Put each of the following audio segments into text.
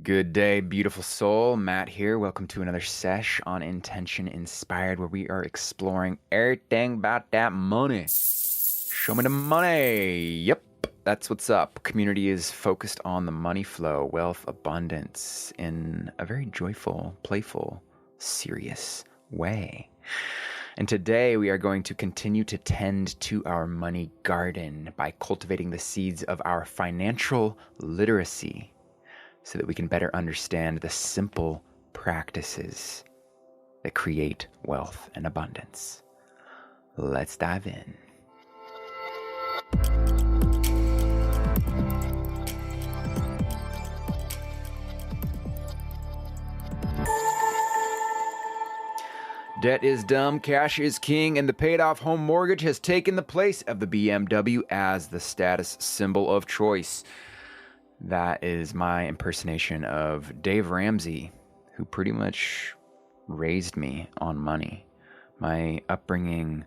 Good day, beautiful soul. Matt here. Welcome to another sesh on Intention Inspired, where we are exploring everything about that money. Show me the money. Yep, that's what's up. Community is focused on the money flow, wealth, abundance in a very joyful, playful, serious way. And today we are going to continue to tend to our money garden by cultivating the seeds of our financial literacy, so that we can better understand the simple practices that create wealth and abundance. Let's dive in. Debt is dumb, cash is king, and the paid-off home mortgage has taken the place of the BMW as the status symbol of choice. That is my impersonation of Dave Ramsey, who pretty much raised me on money. My upbringing,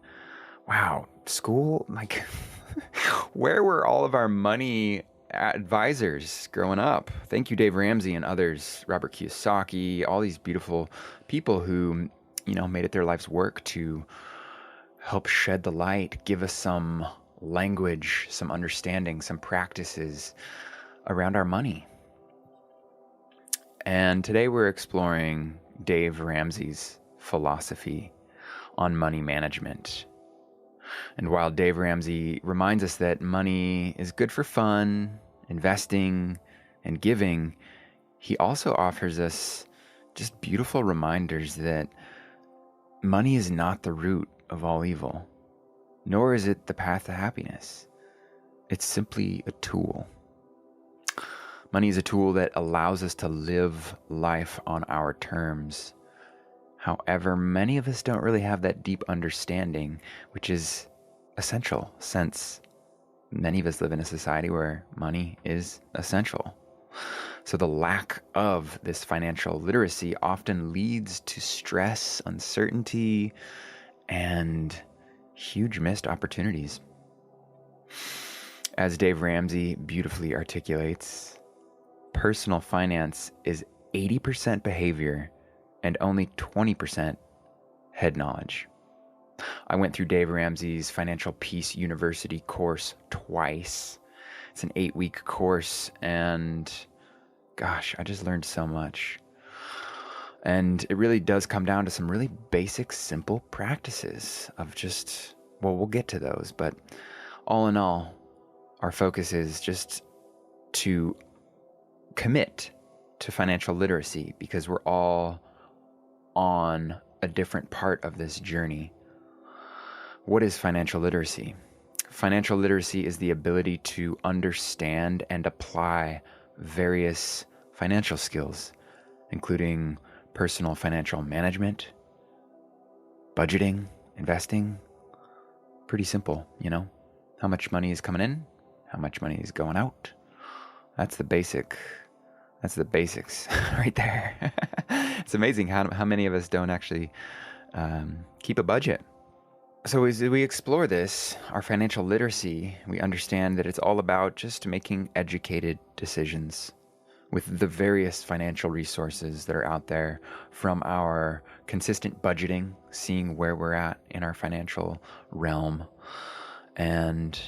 school, where were all of our money advisors growing up? Thank you, Dave Ramsey and others, Robert Kiyosaki, all these beautiful people who, made it their life's work to help shed the light, give us some language, some understanding, some practices around our money. And today we're exploring Dave Ramsey's philosophy on money management. And while Dave Ramsey reminds us that money is good for fun, investing, and giving, he also offers us just beautiful reminders that money is not the root of all evil, nor is it the path to happiness. It's simply a tool. Money is a tool that allows us to live life on our terms. However, many of us don't really have that deep understanding, which is essential, since many of us live in a society where money is essential. So the lack of this financial literacy often leads to stress, uncertainty, and huge missed opportunities. As Dave Ramsey beautifully articulates, personal finance is 80% behavior and only 20% head knowledge. I went through Dave Ramsey's Financial Peace University course twice. It's an 8-week course, and gosh, I just learned so much. And it really does come down to some really basic, simple practices of we'll get to those, but all in all, our focus is just to commit to financial literacy, because we're all on a different part of this journey. What is financial literacy? Financial literacy is the ability to understand and apply various financial skills, including personal financial management, budgeting, investing. Pretty simple, How much money is coming in? How much money is going out? That's the basics right there. It's amazing how many of us don't actually keep a budget. So as we explore this, our financial literacy, we understand that it's all about just making educated decisions with the various financial resources that are out there, from our consistent budgeting, seeing where we're at in our financial realm, and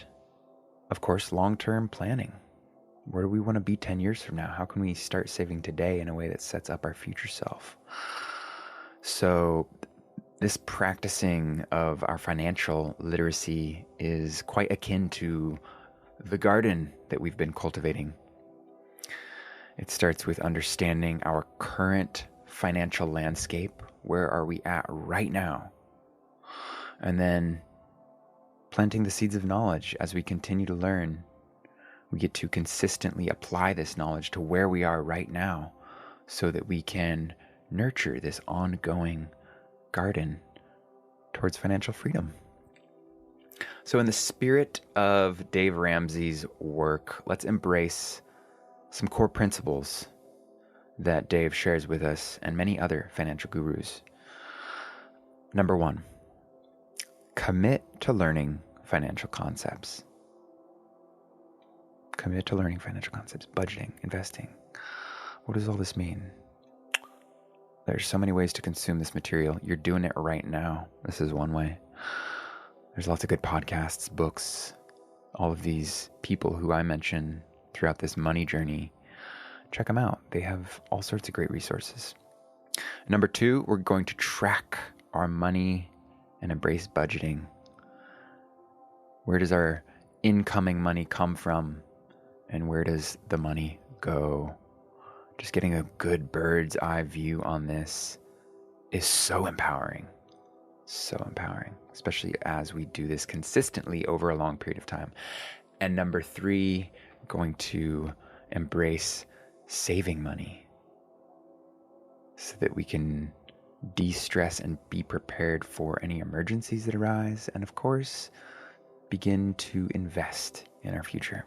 of course, long-term planning. Where do we want to be 10 years from now? How can we start saving today in a way that sets up our future self? So this practicing of our financial literacy is quite akin to the garden that we've been cultivating. It starts with understanding our current financial landscape. Where are we at right now? And then planting the seeds of knowledge as we continue to learn. We get to consistently apply this knowledge to where we are right now, so that we can nurture this ongoing garden towards financial freedom. So in the spirit of Dave Ramsey's work, let's embrace some core principles that Dave shares with us and many other financial gurus. Number 1, commit to learning financial concepts. Commit to learning financial concepts, budgeting, investing, What does all this mean? There's so many ways to consume this material. You're doing it right now. This is one way. There's lots of good podcasts, books, all of these people who I mention throughout this money journey. Check them out. They have all sorts of great resources. Number 2, we're going to track our money and embrace budgeting. Where does our incoming money come from? And where does the money go? Just getting a good bird's eye view on this is so empowering. So empowering, especially as we do this consistently over a long period of time. And number 3, going to embrace saving money so that we can de-stress and be prepared for any emergencies that arise. And of course, begin to invest in our future.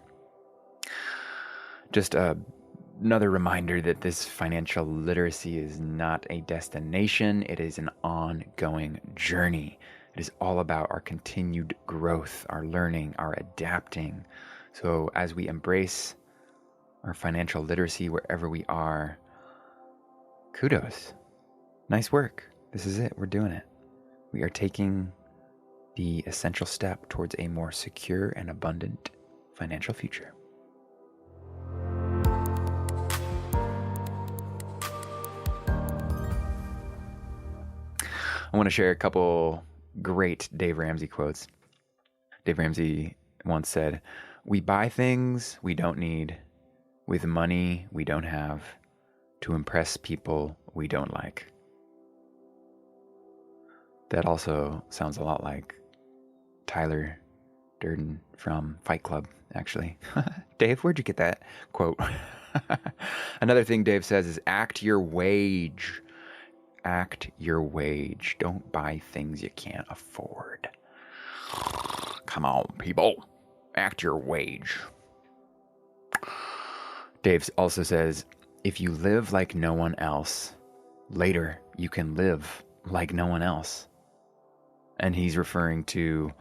Just another reminder that this financial literacy is not a destination. It is an ongoing journey. It is all about our continued growth, our learning, our adapting. So as we embrace our financial literacy wherever we are, kudos. Nice work. This is it. We're doing it. We are taking the essential step towards a more secure and abundant financial future. I want to share a couple great Dave Ramsey quotes. Dave Ramsey once said, "We buy things we don't need with money we don't have to impress people we don't like." That also sounds a lot like Tyler Durden from Fight Club, actually. Dave, where'd you get that quote? Another thing Dave says is act your wage. Act your wage. Don't buy things you can't afford. Come on, people. Act your wage. Dave also says, if you live like no one else, later you can live like no one else. And he's referring to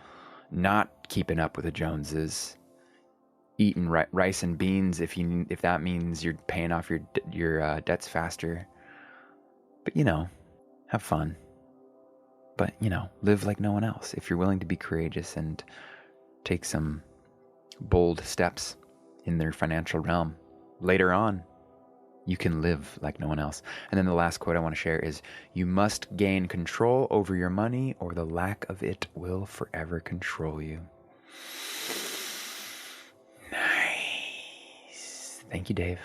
not keeping up with the Joneses, eating rice and beans if that means you're paying off your debts faster. But, have fun. But, live like no one else. If you're willing to be courageous and take some bold steps in their financial realm, later on, you can live like no one else. And then the last quote I want to share is, you must gain control over your money or the lack of it will forever control you. Nice. Thank you, Dave.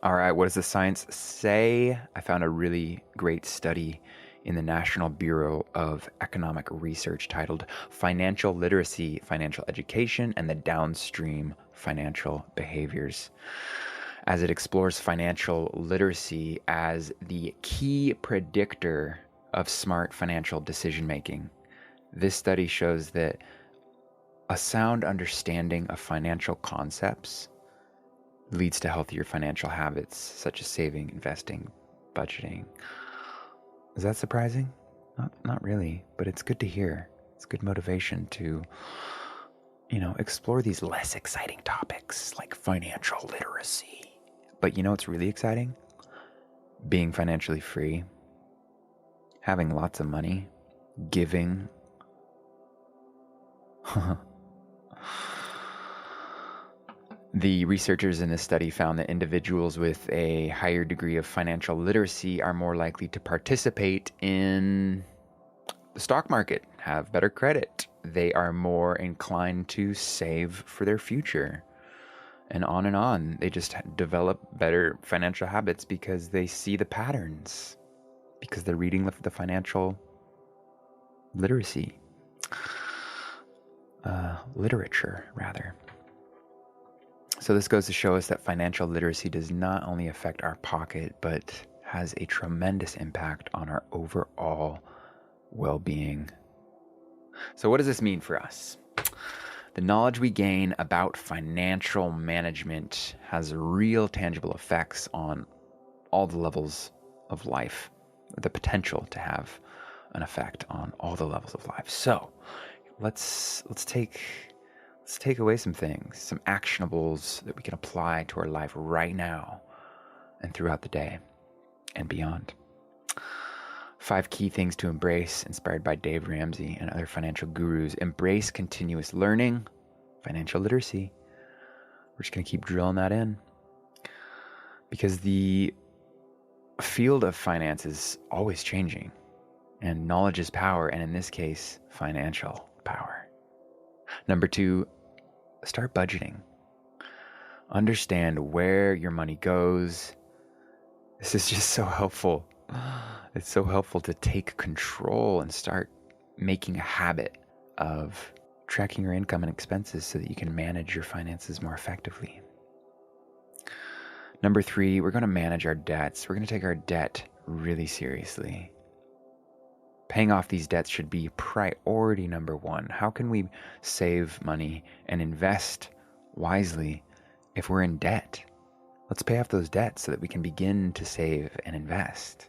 All right, what does the science say? I found a really great study in the National Bureau of Economic Research titled Financial Literacy, Financial Education, and the Downstream Financial Behaviors, as it explores financial literacy as the key predictor of smart financial decision making. This study shows that a sound understanding of financial concepts leads to healthier financial habits such as saving, investing, budgeting. Is that surprising? Not really, but it's good to hear. It's good motivation to, explore these less exciting topics like financial literacy. But what's really exciting? Being financially free, having lots of money, giving. The researchers in this study found that individuals with a higher degree of financial literacy are more likely to participate in the stock market, have better credit. They are more inclined to save for their future, and on and on. They just develop better financial habits because they see the patterns, because they're reading the financial literacy, literature, rather. So this goes to show us that financial literacy does not only affect our pocket, but has a tremendous impact on our overall well-being. So what does this mean for us? The knowledge we gain about financial management has real tangible effects on all the levels of life, the potential to have an effect on all the levels of life. So let's take Let's take away some things, some actionables that we can apply to our life right now and throughout the day and beyond. 5 key things to embrace, inspired by Dave Ramsey and other financial gurus. Embrace continuous learning, financial literacy. We're just going to keep drilling that in because the field of finance is always changing, and knowledge is power, and in this case, financial power. Number 2, start budgeting. Understand where your money goes. This is just so helpful. It's so helpful to take control and start making a habit of tracking your income and expenses so that you can manage your finances more effectively. Number 3, we're going to manage our debts. We're going to take our debt really seriously. Paying off these debts should be priority number 1. How can we save money and invest wisely if we're in debt? Let's pay off those debts so that we can begin to save and invest.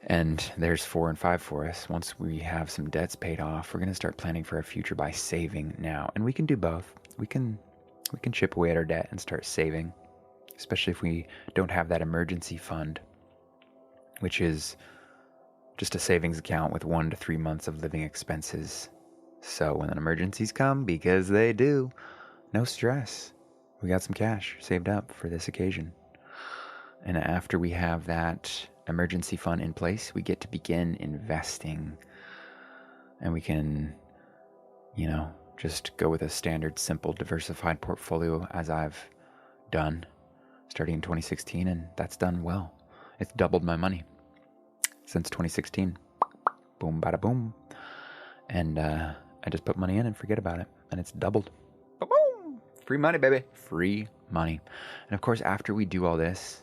And there's 4 and 5 for us. Once we have some debts paid off, we're going to start planning for our future by saving now. And we can do both. We can chip away at our debt and start saving, especially if we don't have that emergency fund, which is just a savings account with 1 to 3 months of living expenses. So when emergencies come, because they do, no stress. We got some cash saved up for this occasion. And after we have that emergency fund in place, we get to begin investing. And we can, just go with a standard, simple, diversified portfolio as I've done starting in 2016, and that's done well. It's doubled my money since 2016. Boom, bada boom. And I just put money in and forget about it, and it's doubled. Boom! Free money, baby. Free money. And of course, after we do all this,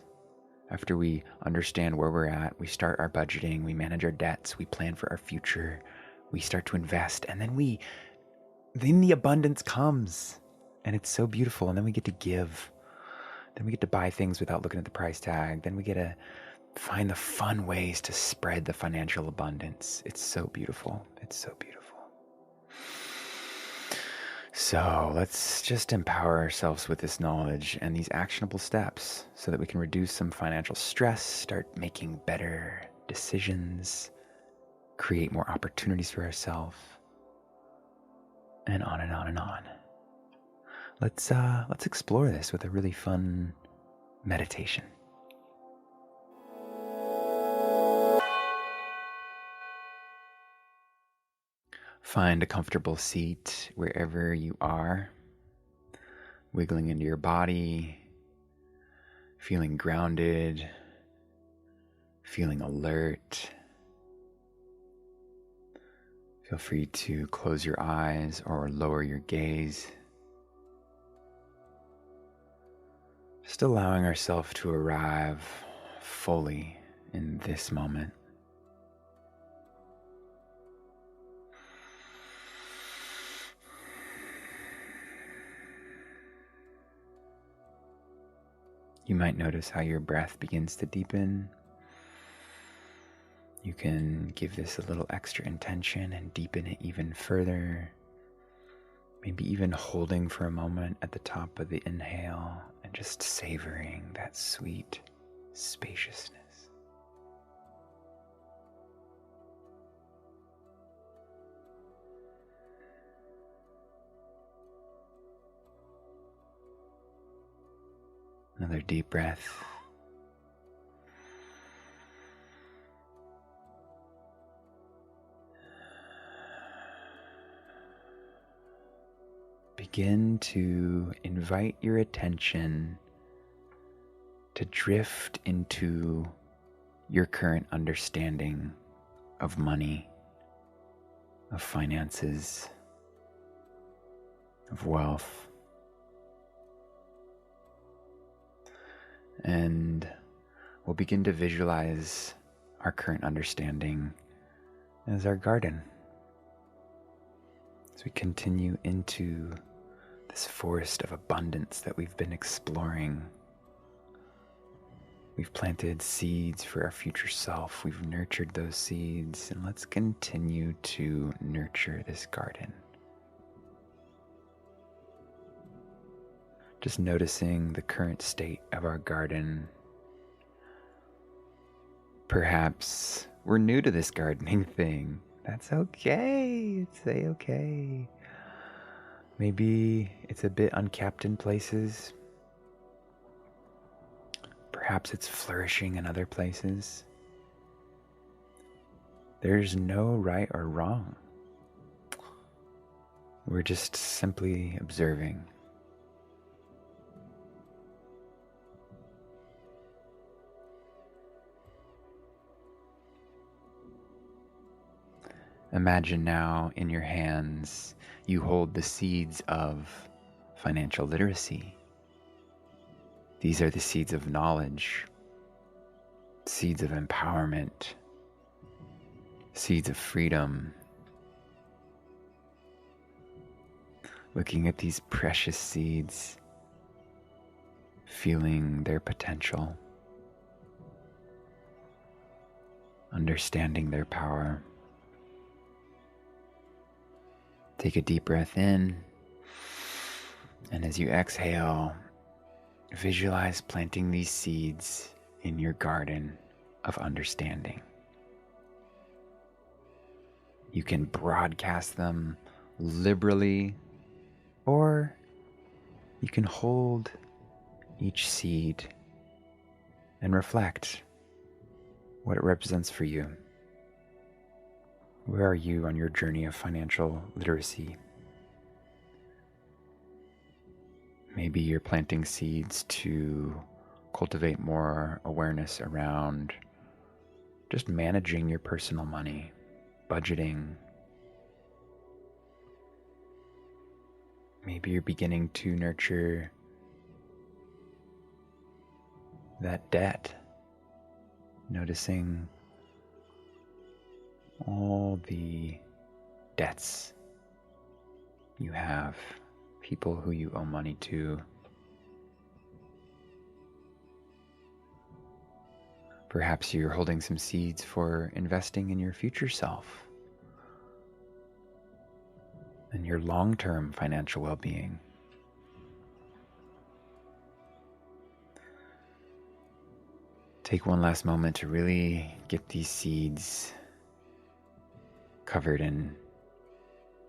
after we understand where we're at, we start our budgeting, we manage our debts, we plan for our future, we start to invest, and then the abundance comes, and it's so beautiful. And then we get to give. Then we get to buy things without looking at the price tag. Then we get to find the fun ways to spread the financial abundance. It's so beautiful. It's so beautiful. So let's just empower ourselves with this knowledge and these actionable steps so that we can reduce some financial stress, start making better decisions, create more opportunities for ourselves, and on and on and on. Let's explore this with a really fun meditation. Find a comfortable seat wherever you are, wiggling into your body, feeling grounded, feeling alert. Feel free to close your eyes or lower your gaze. Just allowing ourselves to arrive fully in this moment. You might notice how your breath begins to deepen. You can give this a little extra intention and deepen it even further. Maybe even holding for a moment at the top of the inhale and just savoring that sweet spaciousness. Another deep breath. Begin to invite your attention to drift into your current understanding of money, of finances, of wealth. And we'll begin to visualize our current understanding as our garden. As we continue into this forest of abundance that we've been exploring, we've planted seeds for our future self. We've nurtured those seeds, and let's continue to nurture this garden. Just noticing the current state of our garden. Perhaps we're new to this gardening thing. That's okay. It's okay. Maybe it's a bit unkept in places. Perhaps it's flourishing in other places. There's no right or wrong. We're just simply observing. Imagine now in your hands you hold the seeds of financial literacy. These are the seeds of knowledge, seeds of empowerment, seeds of freedom. Looking at these precious seeds, feeling their potential, understanding their power. Take a deep breath in, and as you exhale, visualize planting these seeds in your garden of understanding. You can broadcast them liberally, or you can hold each seed and reflect what it represents for you. Where are you on your journey of financial literacy? Maybe you're planting seeds to cultivate more awareness around just managing your personal money, budgeting. Maybe you're beginning to nurture that debt, noticing all the debts you have, people who you owe money to. Perhaps you're holding some seeds for investing in your future self and your long-term financial well-being. Take one last moment to really get these seeds covered in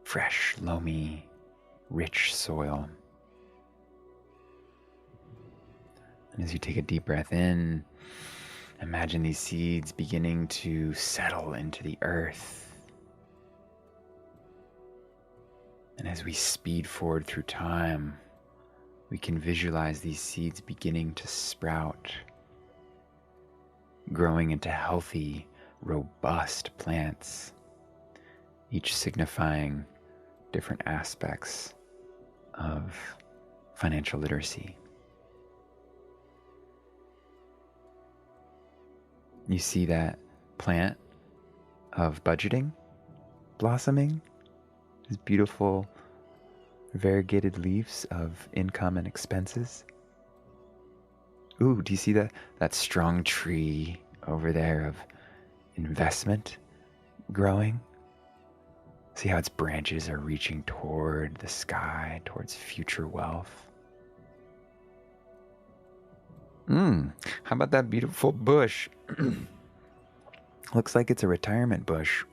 fresh, loamy, rich soil. And as you take a deep breath in, imagine these seeds beginning to settle into the earth. And as we speed forward through time, we can visualize these seeds beginning to sprout, growing into healthy, robust plants, each signifying different aspects of financial literacy. You see that plant of budgeting blossoming, these beautiful variegated leaves of income and expenses. Ooh, do you see that strong tree over there of investment growing? See how its branches are reaching toward the sky, towards future wealth? How about that beautiful bush? Looks like it's a retirement bush.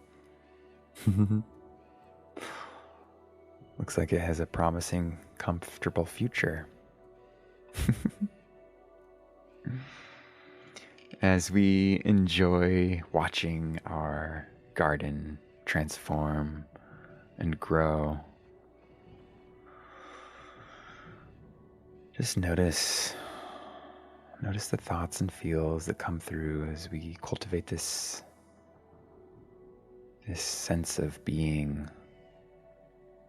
Looks like it has a promising, comfortable future. As we enjoy watching our garden transform and grow, just notice the thoughts and feels that come through as we cultivate this sense of being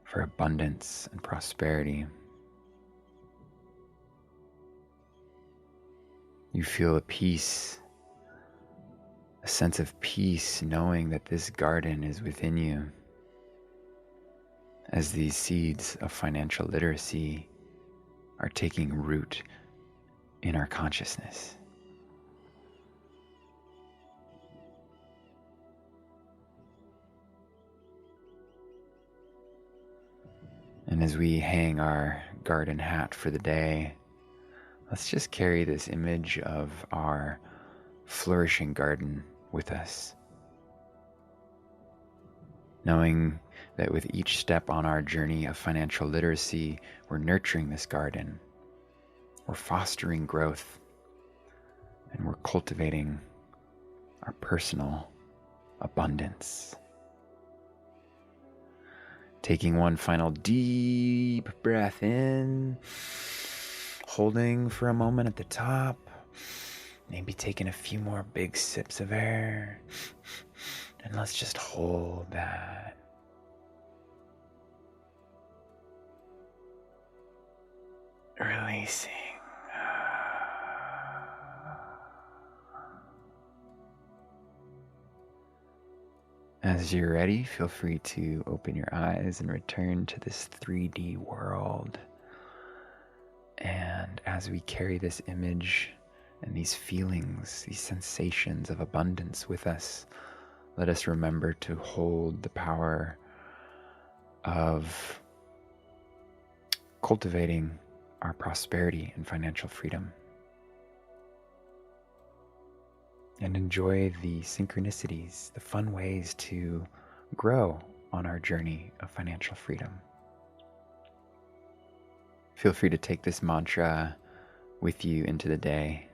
for abundance and prosperity. You feel a peace, a sense of peace, knowing that this garden is within you as these seeds of financial literacy are taking root in our consciousness. And as we hang our garden hat for the day, let's just carry this image of our flourishing garden with us, knowing that with each step on our journey of financial literacy, we're nurturing this garden, we're fostering growth, and we're cultivating our personal abundance. Taking one final deep breath in, holding for a moment at the top, maybe taking a few more big sips of air, and let's just hold that. Releasing. As you're ready, feel free to open your eyes and return to this 3D world. And as we carry this image and these feelings, these sensations of abundance with us, let us remember to hold the power of cultivating our prosperity and financial freedom. And enjoy the synchronicities, the fun ways to grow on our journey of financial freedom. Feel free to take this mantra with you into the day.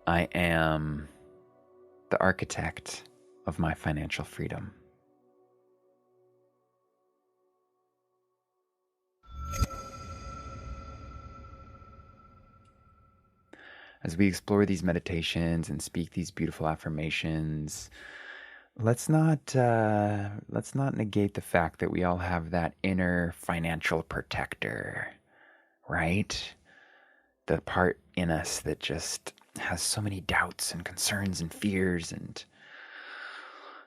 I am the architect of my financial freedom. As we explore these meditations and speak these beautiful affirmations, let's not negate the fact that we all have that inner financial protector, right? The part in us that just has so many doubts and concerns and fears and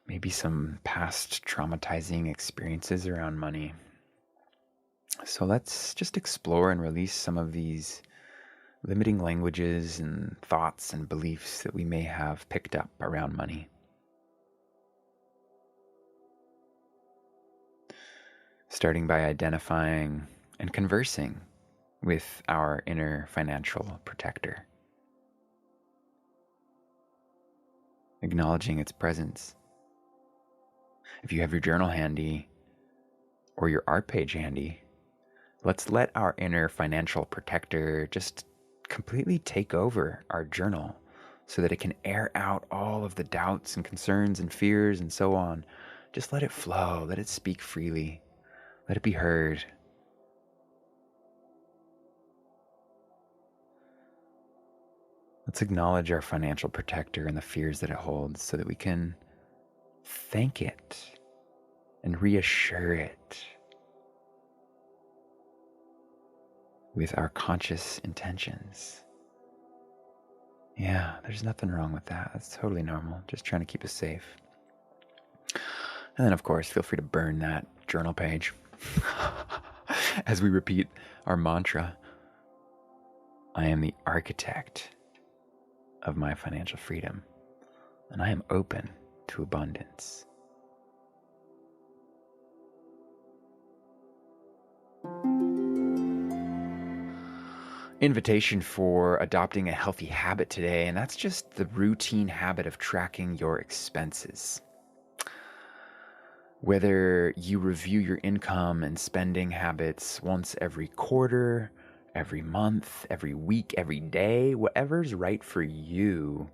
maybe some past traumatizing experiences around money. So let's just explore and release some of these limiting languages and thoughts and beliefs that we may have picked up around money. Starting by identifying and conversing with our inner financial protector. Acknowledging its presence. If you have your journal handy or your art page handy, let's let our inner financial protector just completely take over our journal so that it can air out all of the doubts and concerns and fears and so on. Just let it flow, let it speak freely, let it be heard. Let's acknowledge our financial protector and the fears that it holds so that we can thank it and reassure it with our conscious intentions. Yeah, there's nothing wrong with that. That's totally normal. Just trying to keep us safe. And then, of course, feel free to burn that journal page as we repeat our mantra. I am the architect of my financial freedom, and I am open to abundance. Invitation for adopting a healthy habit today, and that's just the routine habit of tracking your expenses. Whether you review your income and spending habits once every quarter, every month, every week, every day, whatever's right for you,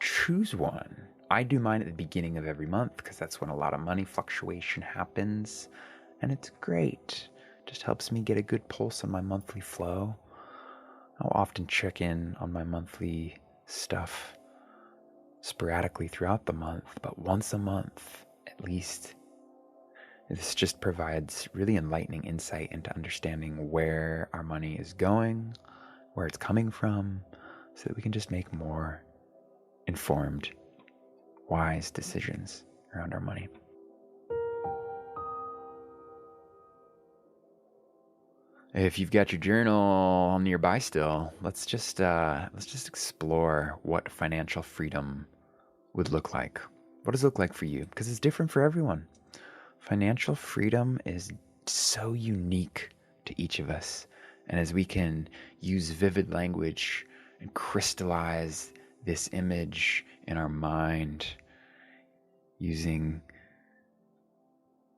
choose one. I do mine at the beginning of every month because that's when a lot of money fluctuation happens, and it's great. Just helps me get a good pulse on my monthly flow. I'll often check in on my monthly stuff sporadically throughout the month, but once a month at least. This just provides really enlightening insight into understanding where our money is going, where it's coming from, so that we can just make more informed, wise decisions around our money. If you've got your journal nearby still, let's just explore what financial freedom would look like. What does it look like for you? Because it's different for everyone. Financial freedom is so unique to each of us. And as we can use vivid language and crystallize this image in our mind using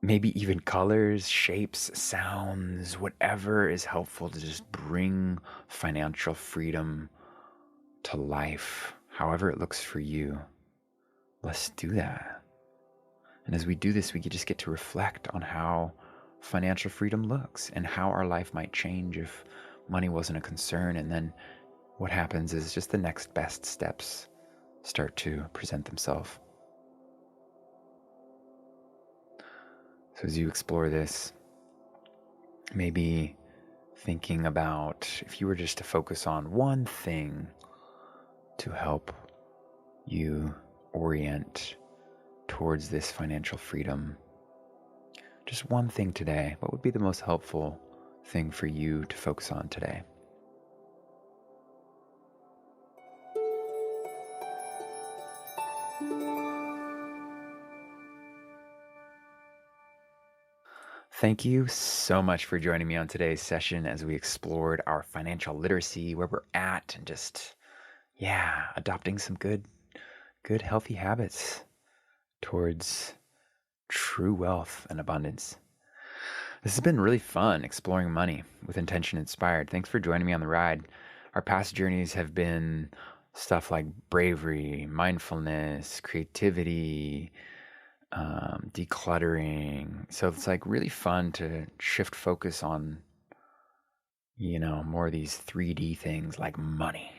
maybe even colors, shapes, sounds, whatever is helpful to just bring financial freedom to life, however it looks for you, let's do that. And as we do this, we just get to reflect on how financial freedom looks and how our life might change if money wasn't a concern. And then what happens is just the next best steps start to present themselves. So as you explore this, maybe thinking about if you were just to focus on one thing to help you orient towards this financial freedom, just one thing today, what would be the most helpful thing for you to focus on today? Thank you so much for joining me on today's session as we explored our financial literacy, where we're at, and just, adopting some good, healthy habits towards true wealth and abundance. This has been really fun exploring money with intention inspired. Thanks for joining me on the ride. Our past journeys have been stuff like bravery, mindfulness, creativity, decluttering. So it's like really fun to shift focus on, more of these 3D things like money.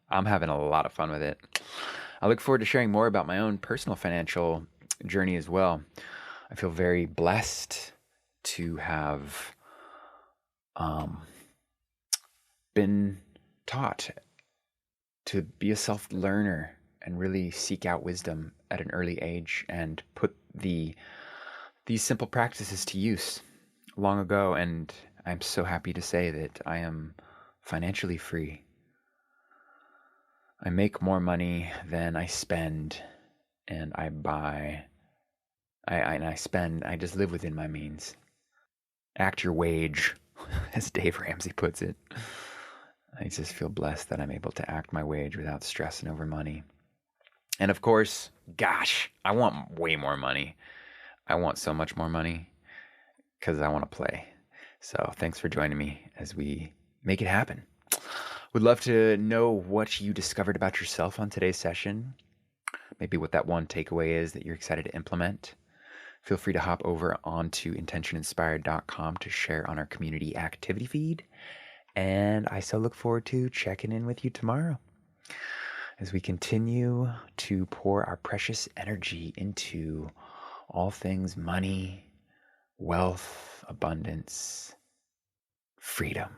I'm having a lot of fun with it. I look forward to sharing more about my own personal financial journey as well. I feel very blessed to have been taught to be a self-learner and really seek out wisdom at an early age and put these simple practices to use long ago. And I'm so happy to say that I am financially free. I make more money than I spend, and I buy. I spend. I just live within my means. Act your wage, as Dave Ramsey puts it. I just feel blessed that I'm able to act my wage without stressing over money. And of course, gosh, I want way more money. I want so much more money because I want to play. So thanks for joining me as we make it happen. Would love to know what you discovered about yourself on today's session. Maybe what that one takeaway is that you're excited to implement. Feel free to hop over onto intentioninspired.com to share on our community activity feed. And I so look forward to checking in with you tomorrow as we continue to pour our precious energy into all things money, wealth, abundance, freedom.